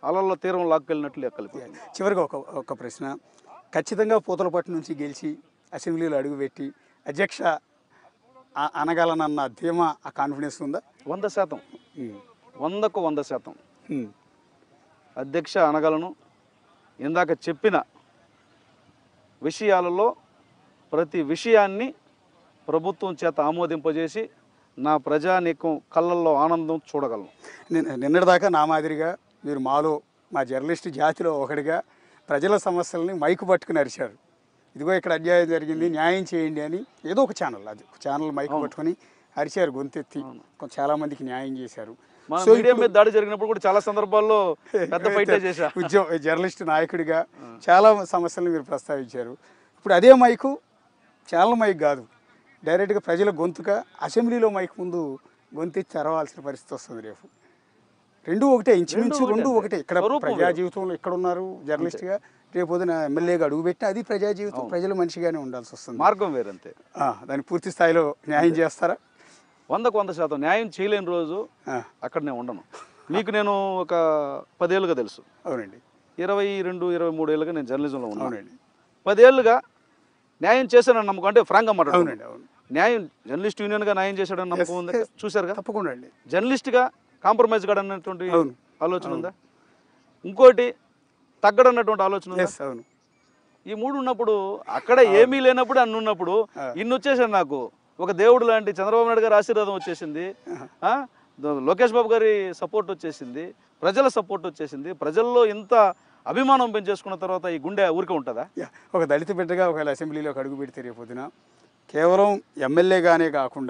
అలల్లో తీరం లాక్కెళ్ళినట్లు లెక్కలిపోయింది. చివరిగా ఒక ప్రశ్న, ఖచ్చితంగా పూతలపట్టు నుంచి గెలిచి అసెంబ్లీలో అడుగుపెట్టి అధ్యక్ష అనగలనన్న ధీమా, ఆ కాన్ఫిడెన్స్ ఉందా? 100%, 100కు 100% అధ్యక్ష అనగలను. ఇందాక చెప్పిన విషయాలలో ప్రతి విషయాన్ని ప్రభుత్వం చేత ఆమోదింపజేసి నా ప్రజానీకం కళ్ళల్లో ఆనందం చూడగలను. నిన్నటిదాకా నా మాదిరిగా మీరు మా జర్నలిస్టు జాతిలో ఒకటిగా ప్రజల సమస్యలని మైకు పట్టుకుని అరిచారు. ఇదిగో ఇక్కడ అన్యాయం జరిగింది, న్యాయం చేయండి అని ఏదో ఒక ఛానల్ మైకు పట్టుకొని అరిచారు, గొంతెత్తి చాలామందికి న్యాయం చేశారు. మీడియా మీద దాడి జరిగినప్పుడు కూడా చాలా సందర్భాల్లో పెద్ద ఫైటే చేశారు. జర్నలిస్టు నాయకుడిగా చాలా సమస్యలను మీరు ప్రస్తావించారు. ఇప్పుడు అదే మైకు ఛానల్ మైక్ కాదు, డైరెక్ట్గా ప్రజల గొంతుగా అసెంబ్లీలో మైక్ ముందు గొంతెత్తి అరవాల్సిన పరిస్థితి వస్తుంది రేపు. రెండు ఒకటే, ఇంచుమించు రెండు ఒకటే. ఇక్కడ ప్రజా జీవితంలో ఇక్కడ ఉన్నారు జర్నలిస్ట్గా, రేపు పొద్దున ఎమ్మెల్యేగా అడుగుపెట్టినా అది ప్రజా జీవితం, ప్రజల మనిషిగానే ఉండాల్సి వస్తుంది. మార్గం వేరంతే. దాన్ని పూర్తి స్థాయిలో న్యాయం చేస్తారా? 100కు 100% న్యాయం చేయలేని రోజు అక్కడ నేను ఉండను. మీకు నేను ఒక 10 ఏళ్ళుగా తెలుసు. అవునండి. 22, 23 ఏళ్ళుగా నేను జర్నలిజంలో ఉన్నాను. అవునండి. 10 ఏళ్ళుగా న్యాయం చేశానని నమ్మకం, అంటే ఫ్రాంక్గా మాట్లాడుతున్నాను. అవును. న్యాయం జర్నలిస్ట్ యూనియన్గా న్యాయం చేశాడని నమ్మకం ఉంది. చూశారుగా. తప్పకుండా అండి. జర్నలిస్ట్గా కాంప్రమైజ్ కాడన్నటువంటి ఆలోచన ఉందా? ఇంకోటి తగ్గడన్నటువంటి ఆలోచన ఉందా? అవును. ఈ మూడు ఉన్నప్పుడు, అక్కడ ఏమీ లేనప్పుడు అన్ని ఉన్నప్పుడు ఇన్ని వచ్చేసాను. నాకు ఒక దేవుడు లాంటి చంద్రబాబు నాయుడు గారి ఆశీర్వాదం వచ్చేసింది, లోకేష్ బాబు గారి సపోర్ట్ వచ్చేసింది, ప్రజల సపోర్ట్ వచ్చేసింది. ప్రజల్లో ఇంత అభిమానం పెంచేసుకున్న తర్వాత ఈ గుండె ఊరికే ఉంటుందా? ఒక దళిత బిడ్డగా ఒకవేళ అసెంబ్లీలోకి అడుగు పెడితే రేపొద్దున కేవలం ఎమ్మెల్యేగానే కాకుండా